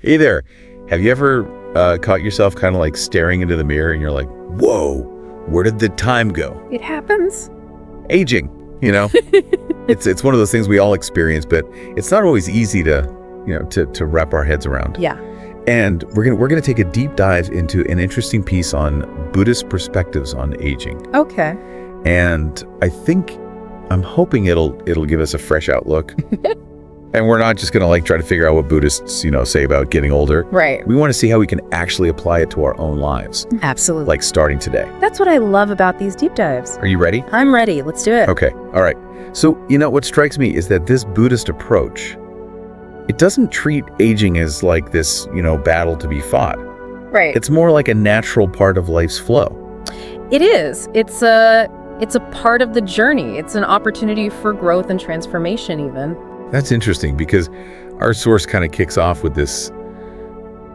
Hey there. Have you ever caught yourself kind of like staring into the mirror and you're like, whoa, where did the time go? It happens. Aging, you know? It's one of those things we all experience, but it's not always easy to wrap our heads around. Yeah. And we're gonna take a deep dive into an interesting piece on Buddhist perspectives on aging. Okay. And I'm hoping it'll give us a fresh outlook. And we're not just gonna try to figure out what Buddhists, say about getting older. Right. We want to see how we can actually apply it to our own lives. Absolutely. Like starting today. That's what I love about these deep dives. Are you ready? I'm ready. Let's do it. Okay. All right. So, what strikes me is that this Buddhist approach, it doesn't treat aging as like this, battle to be fought. Right. It's more like a natural part of life's flow. It is. It's a part of the journey. It's an opportunity for growth and transformation even. That's interesting because our source kind of kicks off with this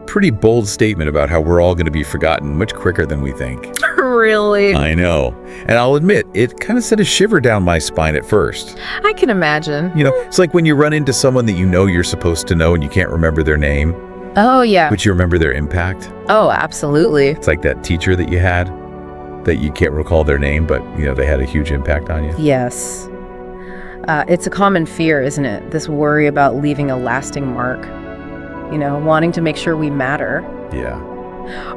pretty bold statement about how we're all going to be forgotten much quicker than we think. Really? I know. And I'll admit, it kind of sent a shiver down my spine at first. I can imagine. It's like when you run into someone that you're supposed to know and you can't remember their name. Oh, yeah. But you remember their impact. Oh, absolutely. It's like that teacher that you had that you can't recall their name, but, they had a huge impact on you. Yes. It's a common fear, isn't it? This worry about leaving a lasting mark. Wanting to make sure we matter. Yeah.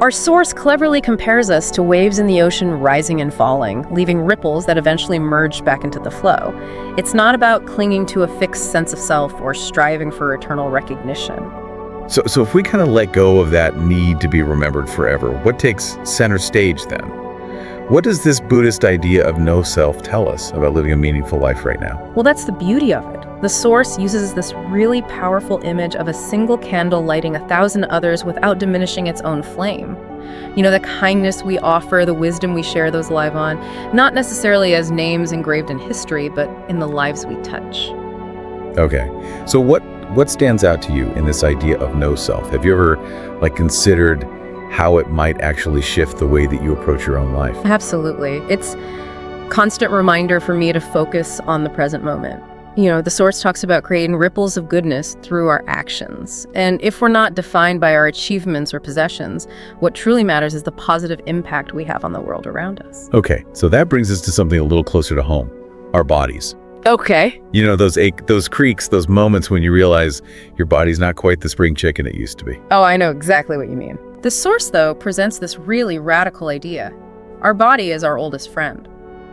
Our source cleverly compares us to waves in the ocean rising and falling, leaving ripples that eventually merge back into the flow. It's not about clinging to a fixed sense of self or striving for eternal recognition. So if we kind of let go of that need to be remembered forever, what takes center stage then? What does this Buddhist idea of no self tell us about living a meaningful life right now? Well, that's the beauty of it. The source uses this really powerful image of a single candle lighting 1,000 others without diminishing its own flame. The kindness we offer, the wisdom we share those live on, not necessarily as names engraved in history, but in the lives we touch. Okay. So what stands out to you in this idea of no self? Have you ever considered how it might actually shift the way that you approach your own life? Absolutely. It's constant reminder for me to focus on the present moment. The source talks about creating ripples of goodness through our actions. And if we're not defined by our achievements or possessions, what truly matters is the positive impact we have on the world around us. Okay, so that brings us to something a little closer to home, our bodies. Okay. Those creaks, those moments when you realize your body's not quite the spring chicken it used to be. Oh, I know exactly what you mean. The source, though, presents this really radical idea. Our body is our oldest friend.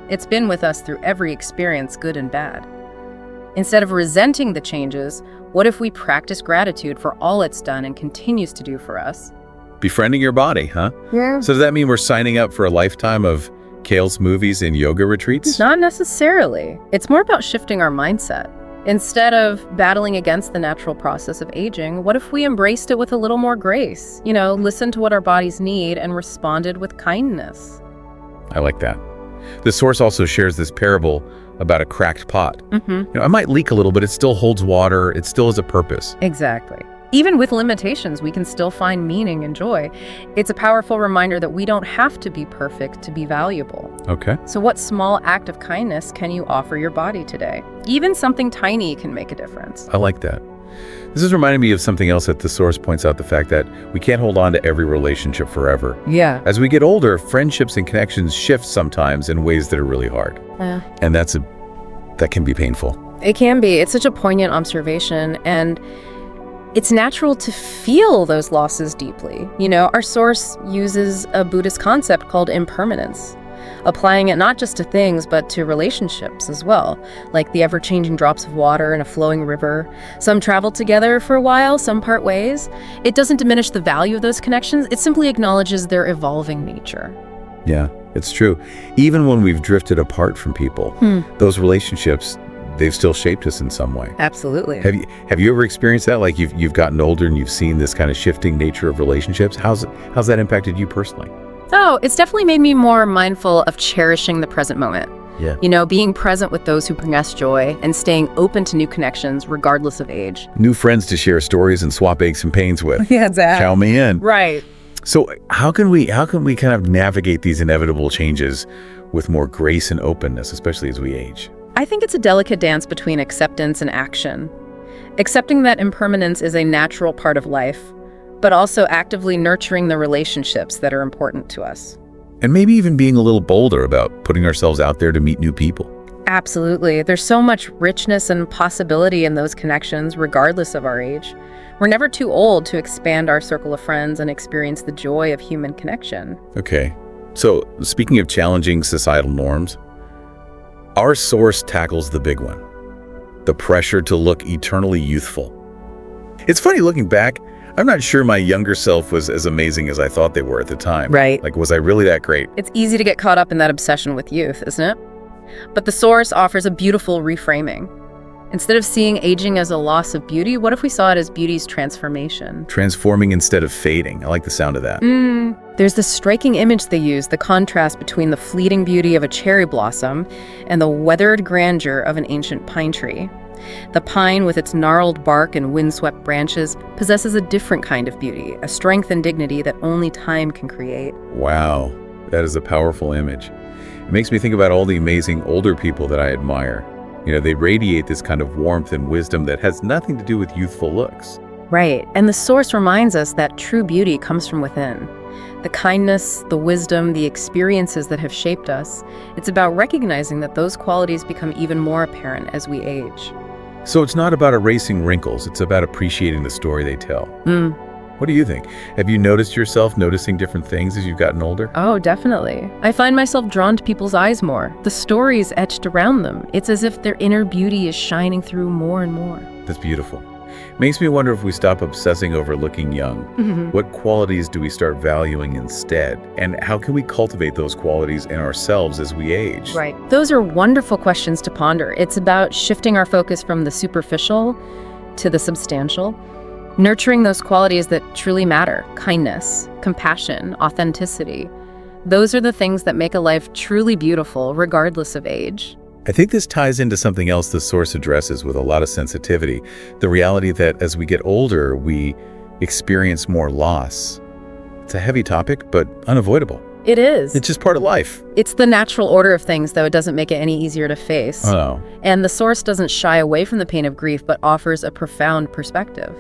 It's been with us through every experience, good and bad. Instead of resenting the changes, what if we practice gratitude for all it's done and continues to do for us? Befriending your body, huh? Yeah. So does that mean we're signing up for a lifetime of Kale's movies and yoga retreats? Not necessarily. It's more about shifting our mindset. Instead of battling against the natural process of aging, what if we embraced it with a little more grace? Listened to what our bodies need and responded with kindness. I like that. The source also shares this parable about a cracked pot. Mm-hmm. It might leak a little, but it still holds water. It still has a purpose. Exactly. Even with limitations, we can still find meaning and joy. It's a powerful reminder that we don't have to be perfect to be valuable. Okay. So what small act of kindness can you offer your body today? Even something tiny can make a difference. I like that. This is reminding me of something else that the source points out, the fact that we can't hold on to every relationship forever. Yeah. As we get older, friendships and connections shift sometimes in ways that are really hard. And that can be painful. It can be. It's such a poignant observation, and it's natural to feel those losses deeply. Our source uses a Buddhist concept called impermanence, applying it not just to things, but to relationships as well, like the ever-changing drops of water in a flowing river. Some travel together for a while, some part ways. It doesn't diminish the value of those connections. It simply acknowledges their evolving nature. Yeah, it's true. Even when we've drifted apart from people, those relationships, they've still shaped us in some way. Absolutely. Have you ever experienced that? Like you've gotten older and you've seen this kind of shifting nature of relationships? How's that impacted you personally? Oh, it's definitely made me more mindful of cherishing the present moment. Yeah. Being present with those who bring us joy and staying open to new connections regardless of age. New friends to share stories and swap aches and pains with. Yeah, exactly. Count me in. Right. So how can we kind of navigate these inevitable changes with more grace and openness, especially as we age? I think it's a delicate dance between acceptance and action. Accepting that impermanence is a natural part of life, but also actively nurturing the relationships that are important to us. And maybe even being a little bolder about putting ourselves out there to meet new people. Absolutely. There's so much richness and possibility in those connections, regardless of our age. We're never too old to expand our circle of friends and experience the joy of human connection. Okay, so speaking of challenging societal norms, our source tackles the big one, the pressure to look eternally youthful. It's funny looking back, I'm not sure my younger self was as amazing as I thought they were at the time. Right. Like, was I really that great? It's easy to get caught up in that obsession with youth, isn't it? But the source offers a beautiful reframing. Instead of seeing aging as a loss of beauty, what if we saw it as beauty's transformation? Transforming instead of fading. I like the sound of that. There's this striking image they use, the contrast between the fleeting beauty of a cherry blossom and the weathered grandeur of an ancient pine tree. The pine, with its gnarled bark and windswept branches, possesses a different kind of beauty, a strength and dignity that only time can create. Wow, that is a powerful image. It makes me think about all the amazing older people that I admire. You know, they radiate this kind of warmth and wisdom that has nothing to do with youthful looks. Right, and the source reminds us that true beauty comes from within. The kindness, the wisdom, the experiences that have shaped us. It's about recognizing that those qualities become even more apparent as we age. So it's not about erasing wrinkles, it's about appreciating the story they tell. What do you think? Have you noticed yourself noticing different things as you've gotten older? Oh, definitely. I find myself drawn to people's eyes more. The stories etched around them. It's as if their inner beauty is shining through more and more. That's beautiful. Makes me wonder if we stop obsessing over looking young. What qualities do we start valuing instead? And how can we cultivate those qualities in ourselves as we age? Right. Those are wonderful questions to ponder. It's about shifting our focus from the superficial to the substantial. Nurturing those qualities that truly matter: kindness, compassion, authenticity. Those are the things that make a life truly beautiful, regardless of age. I think this ties into something else the source addresses with a lot of sensitivity, the reality that as we get older, we experience more loss. It's a heavy topic, but unavoidable. It is. It's just part of life. It's the natural order of things, though it doesn't make it any easier to face. Oh. And the source doesn't shy away from the pain of grief, but offers a profound perspective.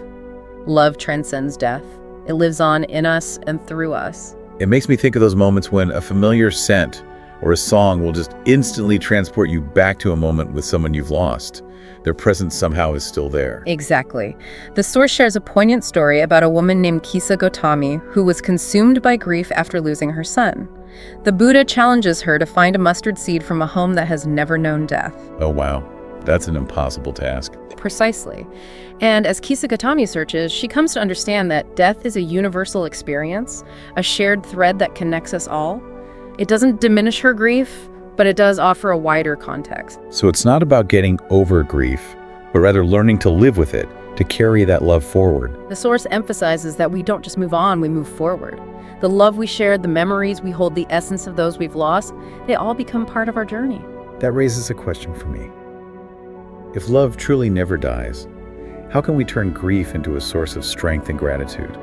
Love transcends death. It lives on in us and through us. It makes me think of those moments when a familiar scent or a song will just instantly transport you back to a moment with someone you've lost. Their presence somehow is still there. Exactly. The source shares a poignant story about a woman named Kisa Gotami who was consumed by grief after losing her son. The Buddha challenges her to find a mustard seed from a home that has never known death. Oh, wow. That's an impossible task. Precisely. And as Kisa Gotami searches, she comes to understand that death is a universal experience, a shared thread that connects us all. It doesn't diminish her grief, but it does offer a wider context. So it's not about getting over grief, but rather learning to live with it, to carry that love forward. The source emphasizes that we don't just move on, we move forward. The love we shared, the memories we hold, the essence of those we've lost, they all become part of our journey. That raises a question for me. If love truly never dies, how can we turn grief into a source of strength and gratitude?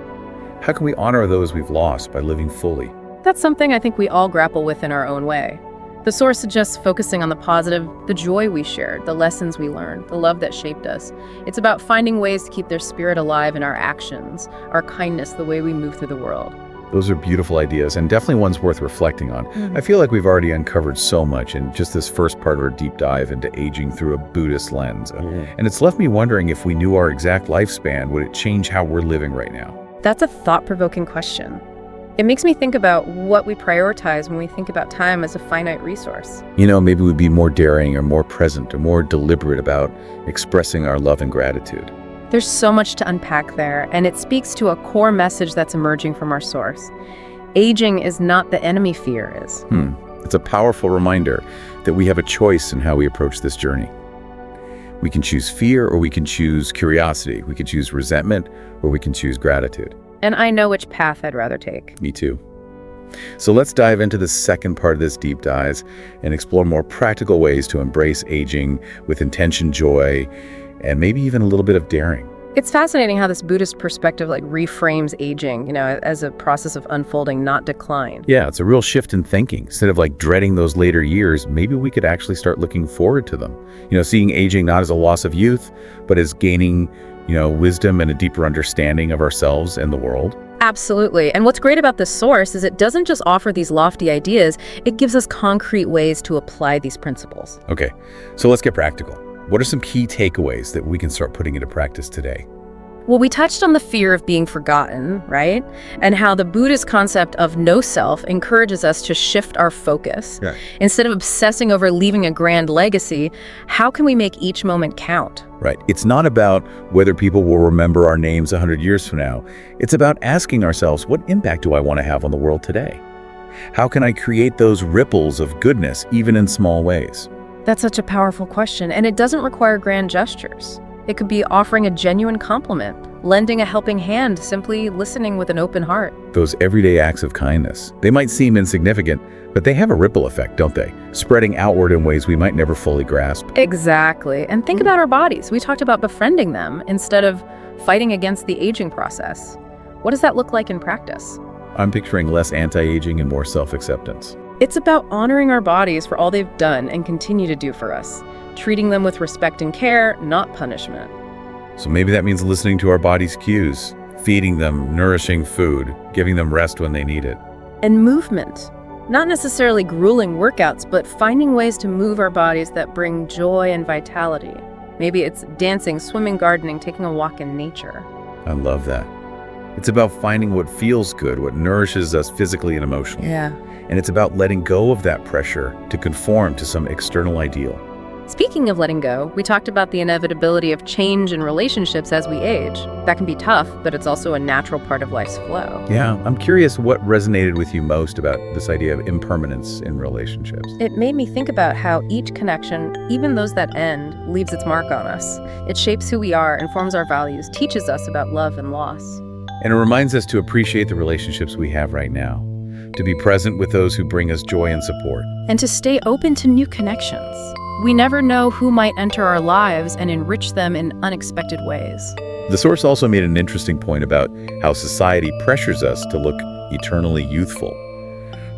How can we honor those we've lost by living fully? That's something I think we all grapple with in our own way. The source suggests focusing on the positive, the joy we shared, the lessons we learned, the love that shaped us. It's about finding ways to keep their spirit alive in our actions, our kindness, the way we move through the world. Those are beautiful ideas and definitely ones worth reflecting on. I feel like we've already uncovered so much in just this first part of our deep dive into aging through a Buddhist lens. And it's left me wondering, if we knew our exact lifespan, would it change how we're living right now? That's a thought-provoking question. It makes me think about what we prioritize when we think about time as a finite resource. You know, maybe we'd be more daring or more present or more deliberate about expressing our love and gratitude. There's so much to unpack there, and it speaks to a core message that's emerging from our source. Aging is not the enemy fear is. It's a powerful reminder that we have a choice in how we approach this journey. We can choose fear, or we can choose curiosity. We can choose resentment, or we can choose gratitude. And I know which path I'd rather take. Me too. So let's dive into the second part of this deep dive and explore more practical ways to embrace aging with intention, joy, and maybe even a little bit of daring. It's fascinating how this Buddhist perspective reframes aging, as a process of unfolding, not decline. Yeah, it's a real shift in thinking. Instead of dreading those later years, maybe we could actually start looking forward to them. Seeing aging not as a loss of youth, but as gaining wisdom and a deeper understanding of ourselves and the world. Absolutely. And what's great about this source is it doesn't just offer these lofty ideas, it gives us concrete ways to apply these principles. Okay, so let's get practical. What are some key takeaways that we can start putting into practice today? Well, we touched on the fear of being forgotten, right? And how the Buddhist concept of no self encourages us to shift our focus. Yeah. Instead of obsessing over leaving a grand legacy, how can we make each moment count? Right. It's not about whether people will remember our names 100 years from now. It's about asking ourselves, what impact do I want to have on the world today? How can I create those ripples of goodness, even in small ways? That's such a powerful question, and it doesn't require grand gestures. It could be offering a genuine compliment, lending a helping hand, simply listening with an open heart. Those everyday acts of kindness, they might seem insignificant, but they have a ripple effect, don't they? Spreading outward in ways we might never fully grasp. Exactly. And think about our bodies. We talked about befriending them instead of fighting against the aging process. What does that look like in practice? I'm picturing less anti-aging and more self-acceptance. It's about honoring our bodies for all they've done and continue to do for us, treating them with respect and care, not punishment. So maybe that means listening to our body's cues, feeding them nourishing food, giving them rest when they need it. And movement. Not necessarily grueling workouts, but finding ways to move our bodies that bring joy and vitality. Maybe it's dancing, swimming, gardening, taking a walk in nature. I love that. It's about finding what feels good, what nourishes us physically and emotionally. Yeah. And it's about letting go of that pressure to conform to some external ideal. Speaking of letting go, we talked about the inevitability of change in relationships as we age. That can be tough, but it's also a natural part of life's flow. Yeah, I'm curious what resonated with you most about this idea of impermanence in relationships. It made me think about how each connection, even those that end, leaves its mark on us. It shapes who we are, informs our values, teaches us about love and loss. And it reminds us to appreciate the relationships we have right now, to be present with those who bring us joy and support. And to stay open to new connections. We never know who might enter our lives and enrich them in unexpected ways. The source also made an interesting point about how society pressures us to look eternally youthful.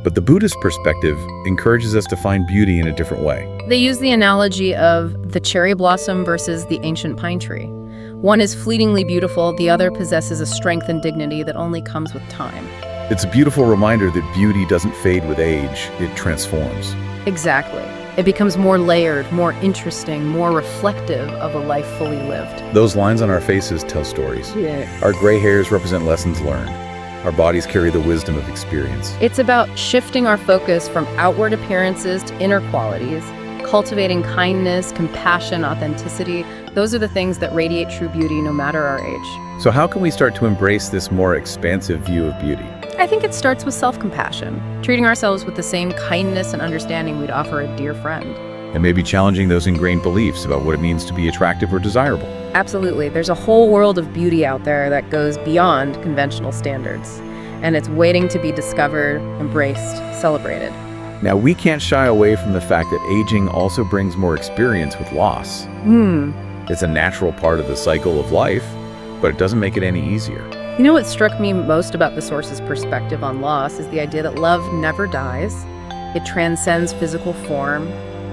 But the Buddhist perspective encourages us to find beauty in a different way. They use the analogy of the cherry blossom versus the ancient pine tree. One is fleetingly beautiful, the other possesses a strength and dignity that only comes with time. It's a beautiful reminder that beauty doesn't fade with age, it transforms. Exactly. It becomes more layered, more interesting, more reflective of a life fully lived. Those lines on our faces tell stories. Yeah. Our gray hairs represent lessons learned. Our bodies carry the wisdom of experience. It's about shifting our focus from outward appearances to inner qualities, cultivating kindness, compassion, authenticity. Those are the things that radiate true beauty no matter our age. So how can we start to embrace this more expansive view of beauty? I think it starts with self-compassion, treating ourselves with the same kindness and understanding we'd offer a dear friend. And maybe challenging those ingrained beliefs about what it means to be attractive or desirable. Absolutely. There's a whole world of beauty out there that goes beyond conventional standards, and it's waiting to be discovered, embraced, celebrated. Now, we can't shy away from the fact that aging also brings more experience with loss. It's a natural part of the cycle of life, but it doesn't make it any easier. You know what struck me most about the source's perspective on loss is the idea that love never dies. It transcends physical form.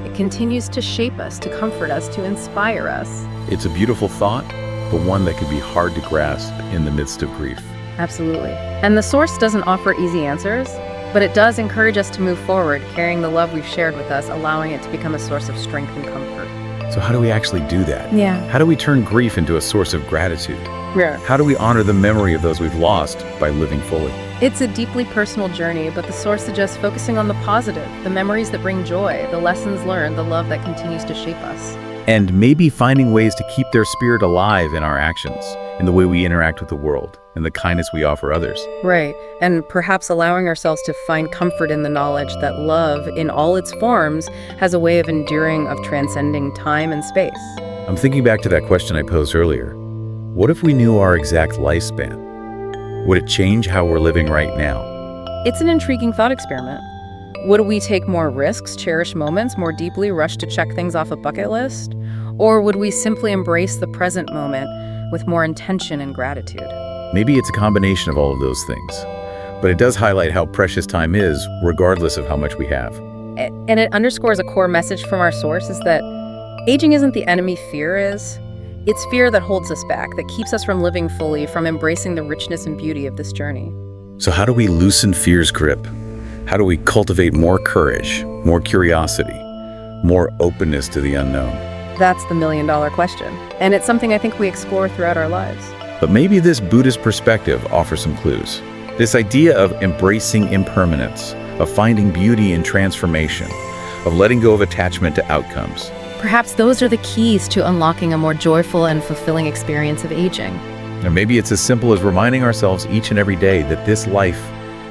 It continues to shape us, to comfort us, to inspire us. It's a beautiful thought, but one that can be hard to grasp in the midst of grief. Absolutely. And the source doesn't offer easy answers, but it does encourage us to move forward, carrying the love we've shared with us, allowing it to become a source of strength and comfort. So how do we actually do that? Yeah. How do we turn grief into a source of gratitude? Yeah. How do we honor the memory of those we've lost by living fully? It's a deeply personal journey, but the source suggests focusing on the positive, the memories that bring joy, the lessons learned, the love that continues to shape us. And maybe finding ways to keep their spirit alive in our actions, in the way we interact with the world, and the kindness we offer others. Right. And perhaps allowing ourselves to find comfort in the knowledge that love, in all its forms, has a way of enduring, of transcending time and space. I'm thinking back to that question I posed earlier. What if we knew our exact lifespan? Would it change how we're living right now? It's an intriguing thought experiment. Would we take more risks, cherish moments more deeply, rush to check things off a bucket list? Or would we simply embrace the present moment with more intention and gratitude? Maybe it's a combination of all of those things. But it does highlight how precious time is, regardless of how much we have. And it underscores a core message from our source is that aging isn't the enemy fear is. It's fear that holds us back, that keeps us from living fully, from embracing the richness and beauty of this journey. So how do we loosen fear's grip? How do we cultivate more courage, more curiosity, more openness to the unknown? That's the million-dollar question. And it's something I think we explore throughout our lives. But maybe this Buddhist perspective offers some clues. This idea of embracing impermanence, of finding beauty in transformation, of letting go of attachment to outcomes. Perhaps those are the keys to unlocking a more joyful and fulfilling experience of aging. Or maybe it's as simple as reminding ourselves each and every day that this life,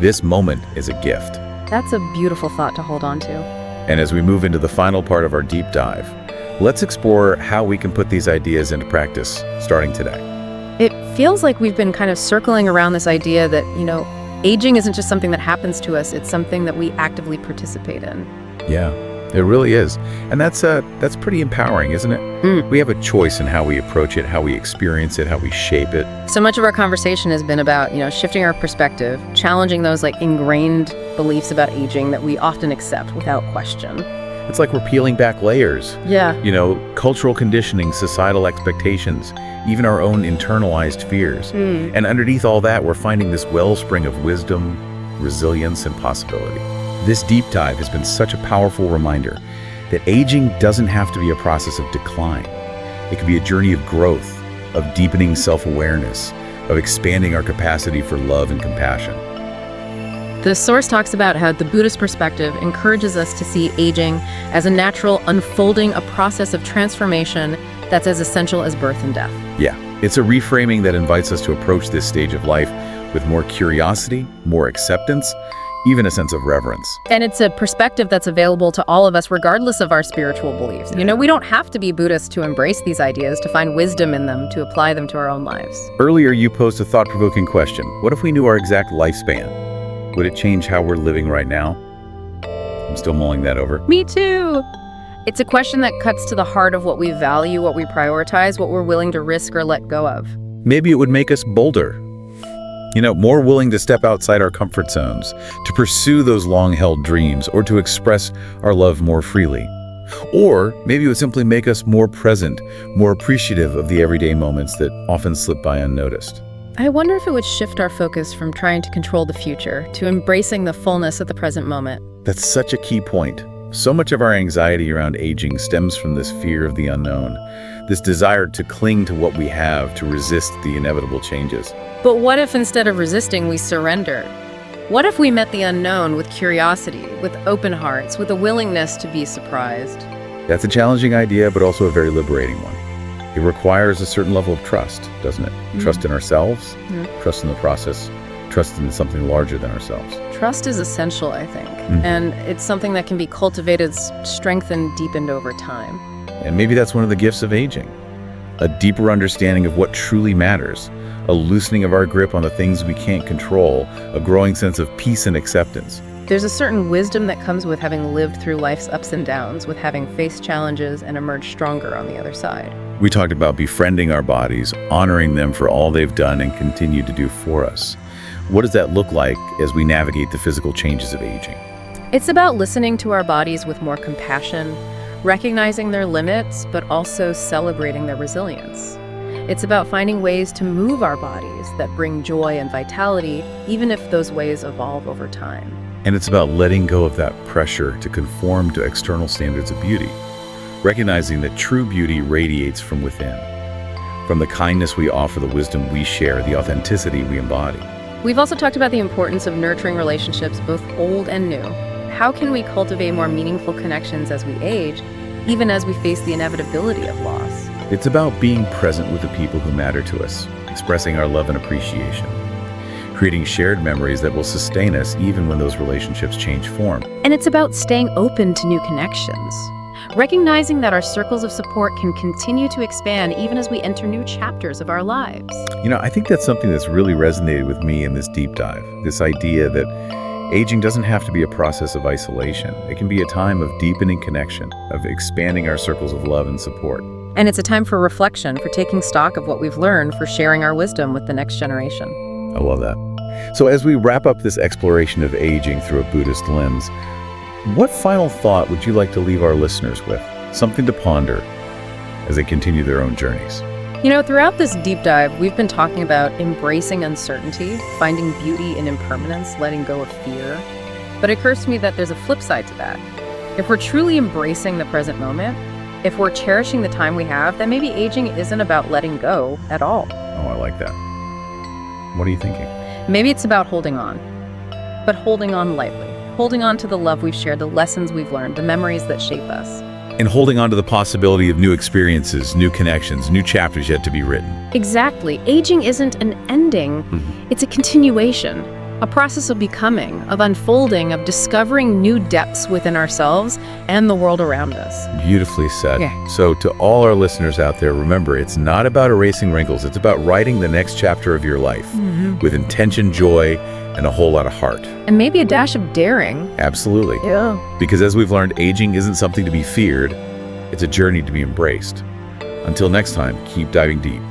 this moment is a gift. That's a beautiful thought to hold on to. And as we move into the final part of our deep dive, let's explore how we can put these ideas into practice starting today. It feels like we've been kind of circling around this idea that, aging isn't just something that happens to us, it's something that we actively participate in. Yeah, it really is. And that's pretty empowering, isn't it? We have a choice in how we approach it, how we experience it, how we shape it. So much of our conversation has been about, shifting our perspective, challenging those ingrained beliefs about aging that we often accept without question. It's like we're peeling back layers. Yeah. Cultural conditioning, societal expectations, even our own internalized fears. And underneath all that, we're finding this wellspring of wisdom, resilience, and possibility. This deep dive has been such a powerful reminder that aging doesn't have to be a process of decline. It can be a journey of growth, of deepening self-awareness, of expanding our capacity for love and compassion. The source talks about how the Buddhist perspective encourages us to see aging as a natural unfolding, a process of transformation that's as essential as birth and death. Yeah, it's a reframing that invites us to approach this stage of life with more curiosity, more acceptance, even a sense of reverence. And it's a perspective that's available to all of us regardless of our spiritual beliefs. We don't have to be Buddhist to embrace these ideas, to find wisdom in them, to apply them to our own lives. Earlier, you posed a thought-provoking question. What if we knew our exact lifespan? Would it change how we're living right now? I'm still mulling that over. Me too. It's a question that cuts to the heart of what we value, what we prioritize, what we're willing to risk or let go of. Maybe it would make us bolder. More willing to step outside our comfort zones, to pursue those long-held dreams, or to express our love more freely. Or maybe it would simply make us more present, more appreciative of the everyday moments that often slip by unnoticed. I wonder if it would shift our focus from trying to control the future to embracing the fullness of the present moment. That's such a key point. So much of our anxiety around aging stems from this fear of the unknown, this desire to cling to what we have, to resist the inevitable changes. But what if instead of resisting, we surrendered? What if we met the unknown with curiosity, with open hearts, with a willingness to be surprised? That's a challenging idea, but also a very liberating one. It requires a certain level of trust, doesn't it? Trust in ourselves, trust in the process, trust in something larger than ourselves. Trust is essential, I think, and it's something that can be cultivated, strengthened, deepened over time. And maybe that's one of the gifts of aging. A deeper understanding of what truly matters, a loosening of our grip on the things we can't control, a growing sense of peace and acceptance. There's a certain wisdom that comes with having lived through life's ups and downs, with having faced challenges and emerged stronger on the other side. We talked about befriending our bodies, honoring them for all they've done and continue to do for us. What does that look like as we navigate the physical changes of aging? It's about listening to our bodies with more compassion, recognizing their limits, but also celebrating their resilience. It's about finding ways to move our bodies that bring joy and vitality, even if those ways evolve over time. And it's about letting go of that pressure to conform to external standards of beauty, recognizing that true beauty radiates from within, from the kindness we offer, the wisdom we share, the authenticity we embody. We've also talked about the importance of nurturing relationships, both old and new. How can we cultivate more meaningful connections as we age, even as we face the inevitability of loss? It's about being present with the people who matter to us, expressing our love and appreciation, creating shared memories that will sustain us even when those relationships change form. And it's about staying open to new connections, recognizing that our circles of support can continue to expand even as we enter new chapters of our lives. I think that's something that's really resonated with me in this deep dive, this idea that aging doesn't have to be a process of isolation. It can be a time of deepening connection, of expanding our circles of love and support. And it's a time for reflection, for taking stock of what we've learned, for sharing our wisdom with the next generation. I love that. So as we wrap up this exploration of aging through a Buddhist lens, what final thought would you like to leave our listeners with? Something to ponder as they continue their own journeys? Throughout this deep dive, we've been talking about embracing uncertainty, finding beauty in impermanence, letting go of fear. But it occurs to me that there's a flip side to that. If we're truly embracing the present moment, if we're cherishing the time we have, then maybe aging isn't about letting go at all. Oh, I like that. What are you thinking? Maybe it's about holding on, but holding on lightly. Holding on to the love we've shared, the lessons we've learned, the memories that shape us. And holding on to the possibility of new experiences, new connections, new chapters yet to be written. Exactly. Aging isn't an ending. It's a continuation, a process of becoming, of unfolding, of discovering new depths within ourselves and the world around us. Beautifully said. Yeah. So to all our listeners out there, remember, it's not about erasing wrinkles. It's about writing the next chapter of your life with intention, joy, and a whole lot of heart. And maybe a dash of daring. Absolutely. Yeah. Because as we've learned, aging isn't something to be feared. It's a journey to be embraced. Until next time, keep diving deep.